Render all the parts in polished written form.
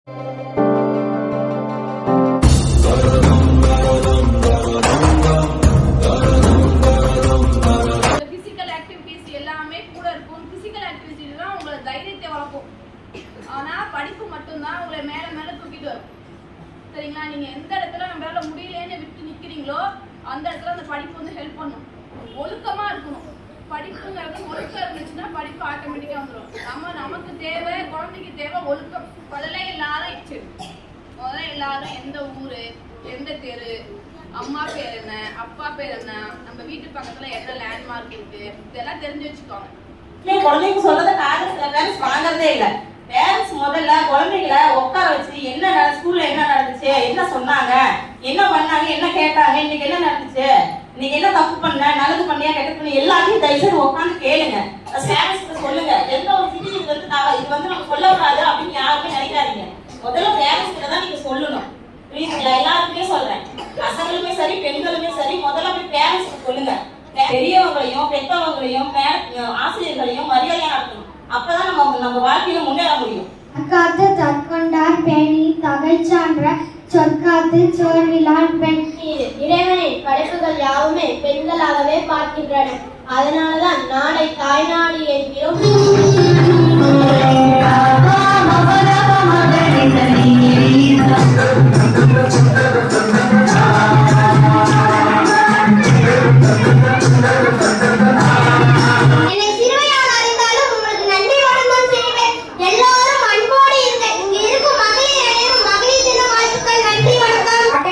Physical activities எல்லாமே கூட இருக்கும். பிசிக்கல் ஆக்டிவிட்டிஸ் தான் உங்களை தைரியத்தை வளர்க்கும். ஆனா படிப்பு மட்டும்தான் உங்களை மேல மேல தூக்கிட்டு வரும். சரிங்களா? நீங்க எந்த இடத்துல நம்மளால முடியலன்னு விட்டு நிக்கிறீங்களோ அந்த இடத்துல அந்த படிப்பு வந்து ஹெல்ப் பண்ணும். ஒழுக்கமா இருக்கணும். படிப்புங்கிறது ஒழுக்கம் இருந்துச்சுன்னா படிப்பு ஆட்டோமேட்டிக்கா வந்துடும். நமக்கு தேவை, குழந்தைக்கு தேவை ஒழுக்கம். முதல்ல எல்லாரும் எந்த ஊரு, எந்த தெரு, அம்மா பேர் என்ன, அப்பா பேர் என்ன, நம்ம வீட்டு பக்கத்துல என்ன லேண்ட்மார்க் இருக்கு, இதெல்லாம் தெரிஞ்சு வச்சுக்கோங்க. குழந்தைங்க சொல்றத பேரண்ட்ஸ் வாங்கறதே இல்ல. பேரண்ட்ஸ் முதல்ல குழந்தைகளை உட்கார வச்சு என்ன ஸ்கூல்ல என்ன நடந்துச்சு, என்ன சொன்னாங்க, என்ன பண்ணாங்க, என்ன கேட்டாங்க, இன்னைக்கு என்ன நடந்துச்சு, நீங்க என்ன தப்பு பண்ண, நல்லது பண்ணியா, கெட்டது பண்ணி எல்லாத்தையும் தயவுசெய்து உட்காந்து கேளுங்க. பேரண்ட்ஸ் சொல்லுங்க. எந்த ஒரு சிட்டி இது வந்து நம்ம சொல்லக்கூடாது அப்படின்னு யாருமே நினைக்காதீங்க. முதல்ல பேரண்ட்ஸ் கிட்ட தான் நீங்க சொல்லணும். புரியுதுங்களா? எல்லாருக்குமே சொல்றேன். பசங்களுமே சரி, பெண்களுமே சரி, முதல்ல போய் பேரண்ட்ஸ் சொல்லுங்க. பெரியவங்களையும் பெற்றவங்களையும் ஆசிரியர்களையும் மரியாதையா நடத்தணும். அப்பதான் நம்ம வாழ்க்கையில முன்னேற முடியும். அக்காத்து தற்கொண்டார் பேணி தகைச்சான்ற சொற்காத்து சோர்விலான் பெண். இறைவனின் படைப்புகள் யாவுமே பெண்களாகவே பார்க்கின்றன. அதனாலதான் நாடை தாய்நாடு என்கிறோம்.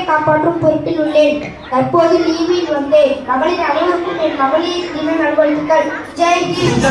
காப்பாற்றும் பொறுப்பில் உள்ளேன். தற்போது லீவில் வந்தேன். மகளிர் அனைவருக்கும் என் மகளிர் தின நல்வாழ்த்துக்கள். ஜெய் ஹிந்த்.